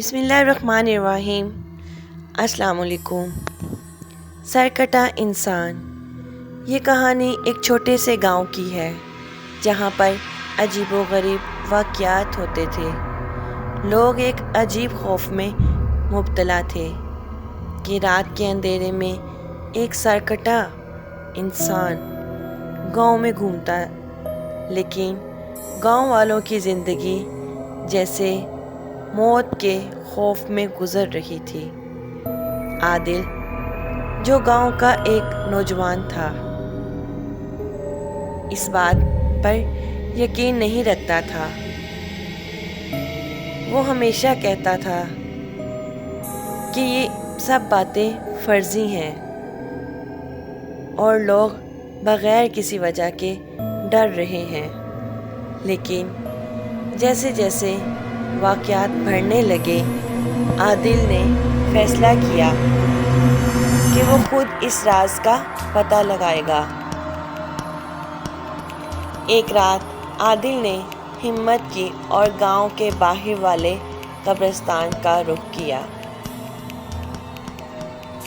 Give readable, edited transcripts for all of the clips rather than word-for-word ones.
بسم اللہ الرحمن الرحیم۔ السلام علیکم۔ سرکٹا انسان، یہ کہانی ایک چھوٹے سے گاؤں کی ہے جہاں پر عجیب و غریب واقعات ہوتے تھے۔ لوگ ایک عجیب خوف میں مبتلا تھے کہ رات کے اندھیرے میں ایک سرکٹا انسان گاؤں میں گھومتا، لیکن گاؤں والوں کی زندگی جیسے موت کے خوف میں گزر رہی تھی۔ عادل، جو گاؤں کا ایک نوجوان تھا، اس بات پر یقین نہیں رکھتا تھا۔ وہ ہمیشہ کہتا تھا کہ یہ سب باتیں فرضی ہیں اور لوگ بغیر کسی وجہ کے ڈر رہے ہیں، لیکن جیسے جیسے واقعات بڑھنے لگے، عادل نے فیصلہ کیا کہ وہ خود اس راز کا پتہ لگائے گا۔ ایک رات عادل نے ہمت کی اور گاؤں کے باہر والے قبرستان کا رخ کیا،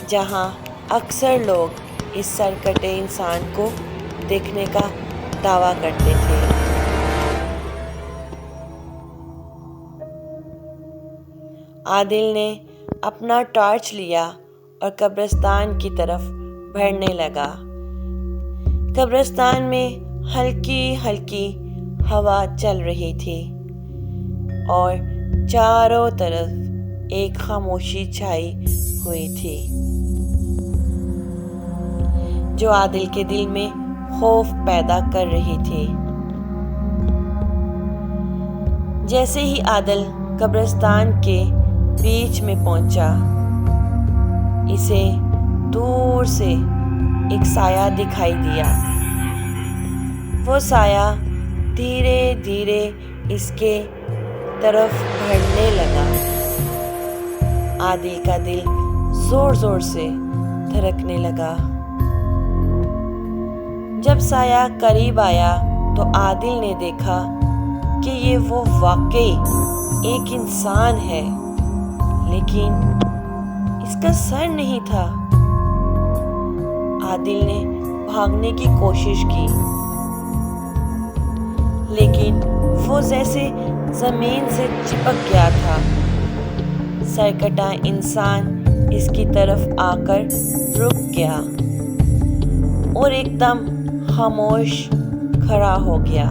جہاں اکثر لوگ اس سرکٹے انسان کو دیکھنے کا دعویٰ کرتے تھے۔ عادل نے اپنا ٹارچ لیا اور قبرستان کی طرف بڑھنے لگا۔ قبرستان میں ہلکی ہلکی ہوا چل رہی تھی اور چاروں طرف ایک خاموشی چھائی ہوئی تھی جو عادل کے دل میں خوف پیدا کر رہی تھی۔ جیسے ہی عادل قبرستان کے بیچ میں پہنچا، اسے دور سے ایک سایہ دکھائی دیا۔ وہ سایہ دھیرے دھیرے اس کے طرف بڑھنے لگا۔ عادل کا دل زور زور سے دھڑکنے لگا۔ جب سایہ قریب آیا تو عادل نے دیکھا کہ یہ وہ واقعی ایک انسان ہے، لیکن اس کا سر نہیں تھا۔ عادل نے بھاگنے کی کوشش کی، لیکن وہ جیسے زمین سے چپک گیا تھا۔ سرکٹا انسان اس کی طرف آ کر رک گیا اور ایک دم خاموش کھڑا ہو گیا۔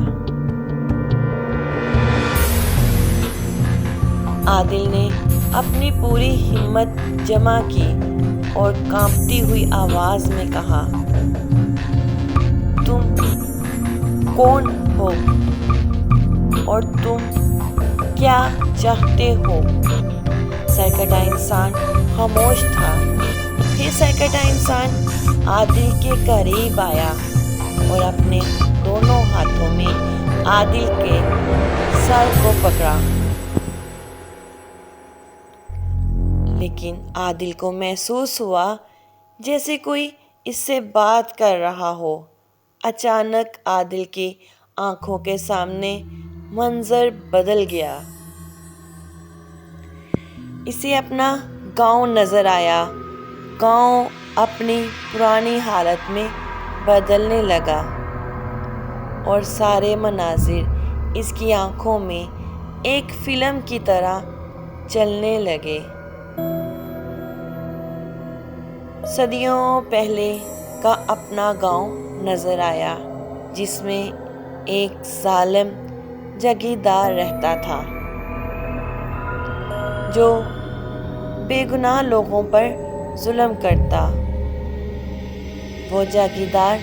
عادل نے اپنی پوری ہمت جمع کی اور کانپتی ہوئی آواز میں کہا، تم کون ہو اور تم کیا چاہتے ہو؟ سرکٹا انسان خاموش تھا۔ پھر سرکٹا انسان عادل کے قریب آیا اور اپنے دونوں ہاتھوں میں عادل کے سر کو پکڑا، لیکن عادل کو محسوس ہوا جیسے کوئی اس سے بات کر رہا ہو۔ اچانک عادل کی آنکھوں کے سامنے منظر بدل گیا۔ اسے اپنا گاؤں نظر آیا۔ گاؤں اپنی پرانی حالت میں بدلنے لگا اور سارے مناظر اس کی آنکھوں میں ایک فلم کی طرح چلنے لگے۔ صدیوں پہلے کا اپنا گاؤں نظر آیا، جس میں ایک ظالم جاگیردار رہتا تھا جو بے گناہ لوگوں پر ظلم کرتا۔ وہ جاگیردار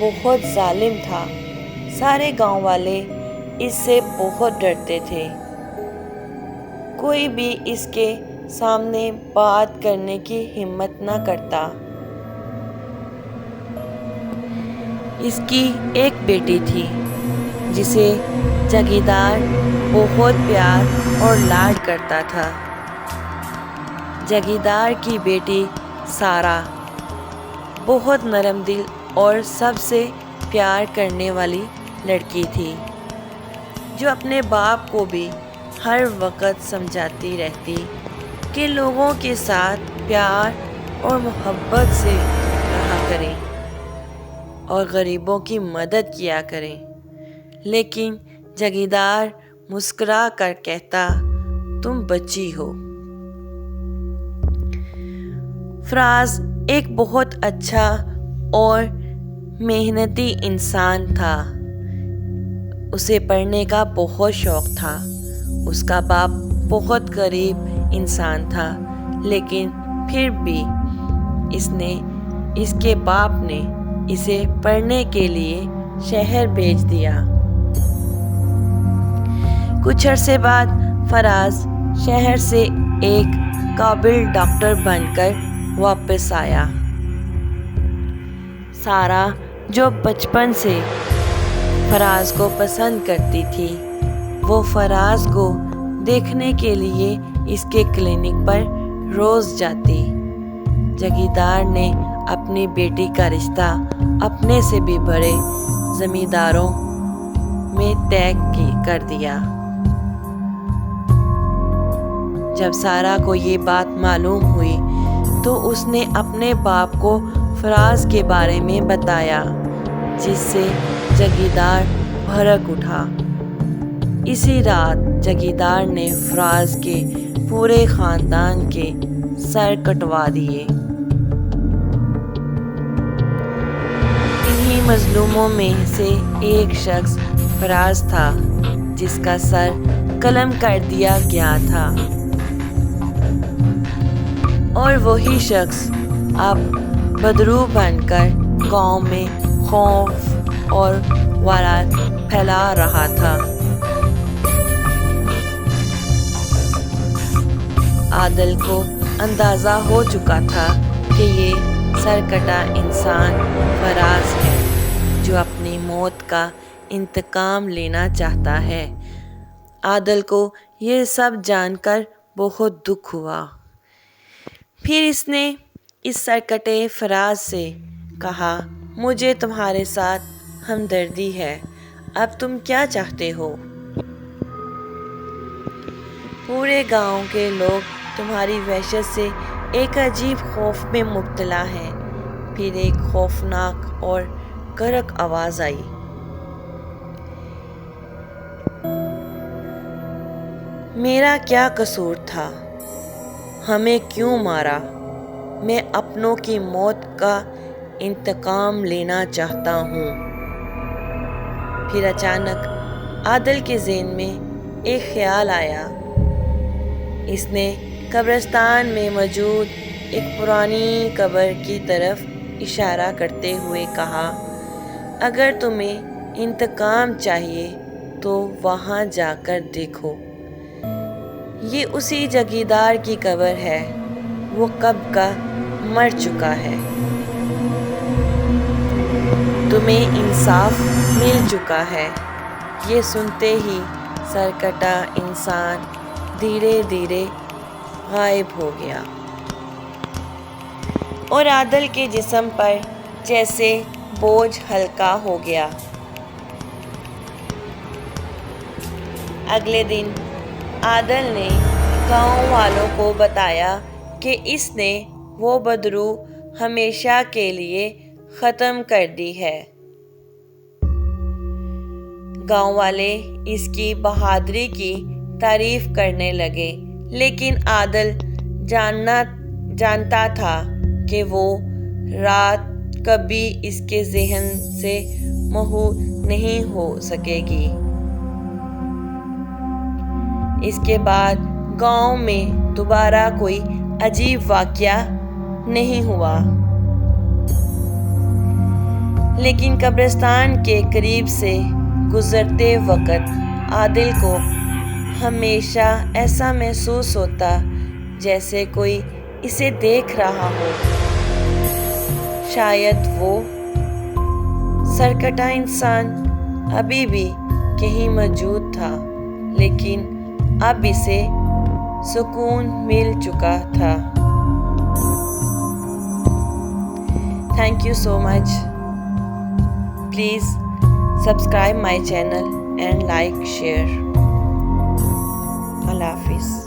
بہت ظالم تھا۔ سارے گاؤں والے اس سے بہت ڈرتے تھے۔ کوئی بھی اس کے سامنے بات کرنے کی ہمت نہ کرتا۔ اس کی ایک بیٹی تھی جسے جاگیردار بہت پیار اور لاڈ کرتا تھا۔ جاگیردار کی بیٹی سارا بہت نرم دل اور سب سے پیار کرنے والی لڑکی تھی، جو اپنے باپ کو بھی ہر وقت سمجھاتی رہتی کہ لوگوں کے ساتھ پیار اور محبت سے رہا کریں اور غریبوں کی مدد کیا کریں۔ لیکن جگیردار مسکرا کر کہتا، تم بچی ہو۔ فراز ایک بہت اچھا اور محنتی انسان تھا۔ اسے پڑھنے کا بہت شوق تھا۔ اس کا باپ بہت غریب انسان تھا، لیکن پھر بھی اس کے باپ نے اسے پڑھنے کے لیے شہر بھیج دیا۔ کچھ عرصے بعد فراز شہر سے ایک قابل ڈاکٹر بن کر واپس آیا۔ سارا، جو بچپن سے فراز کو پسند کرتی تھی، وہ فراز کو دیکھنے کے لیے اس کے کلینک پر روز جاتی۔ جگیردار نے اپنی بیٹی کا رشتہ اپنے سے بھی بڑے زمینداروں میں طے کر دیا۔ جب سارا کو یہ بات معلوم ہوئی تو اس نے اپنے باپ کو فراز کے بارے میں بتایا، جس سے جگیردار بھڑک اٹھا۔ اسی رات جگیردار نے فراز کے پورے خاندان کے سر کٹوا دیے۔ انہی مظلوموں میں سے ایک شخص فراز تھا، جس کا سر قلم کر دیا گیا تھا، اور وہی شخص اب بدرو بن کر گاؤں میں خوف اور ویرات پھیلا رہا تھا۔ عادل کو اندازہ ہو چکا تھا کہ یہ سرکٹا انسان فراز ہے، جو اپنی موت کا انتقام لینا چاہتا ہے۔ عادل کو یہ سب جان کر بہت دکھ ہوا۔ پھر اس نے اس سرکٹے فراز سے کہا، مجھے تمہارے ساتھ ہمدردی ہے، اب تم کیا چاہتے ہو؟ پورے گاؤں کے لوگ تمہاری وحشت سے ایک عجیب خوف میں مبتلا ہیں۔ پھر ایک خوفناک اور کڑک آواز آئی، میرا کیا قصور تھا؟ ہمیں کیوں مارا؟ میں اپنوں کی موت کا انتقام لینا چاہتا ہوں۔ پھر اچانک عادل کے ذہن میں ایک خیال آیا۔ اس نے قبرستان میں موجود ایک پرانی قبر کی طرف اشارہ کرتے ہوئے کہا، اگر تمہیں انتقام چاہیے تو وہاں جا کر دیکھو، یہ اسی جگیردار کی قبر ہے، وہ کب کا مر چکا ہے، تمہیں انصاف مل چکا ہے۔ یہ سنتے ہی سرکٹا انسان دھیرے دھیرے غائب ہو گیا، اور عادل کے جسم پر جیسے بوجھ ہلکا ہو گیا۔ اگلے دن عادل نے گاؤں والوں کو بتایا کہ اس نے وہ بدرو ہمیشہ کے لیے ختم کر دی ہے۔ گاؤں والے اس کی بہادری کی تعریف کرنے لگے، لیکن عادل جانتا تھا کہ وہ رات کبھی اس کے ذہن سے محو نہیں ہو سکے گی۔ اس کے بعد گاؤں میں دوبارہ کوئی عجیب واقعہ نہیں ہوا، لیکن قبرستان کے قریب سے گزرتے وقت عادل کو ہمیشہ ایسا محسوس ہوتا جیسے کوئی اسے دیکھ رہا ہو۔ شاید وہ سرکٹا انسان ابھی بھی کہیں موجود تھا، لیکن اب اسے سکون مل چکا تھا۔ Thank you so much. Please subscribe my channel and like, share. Allah Hafiz.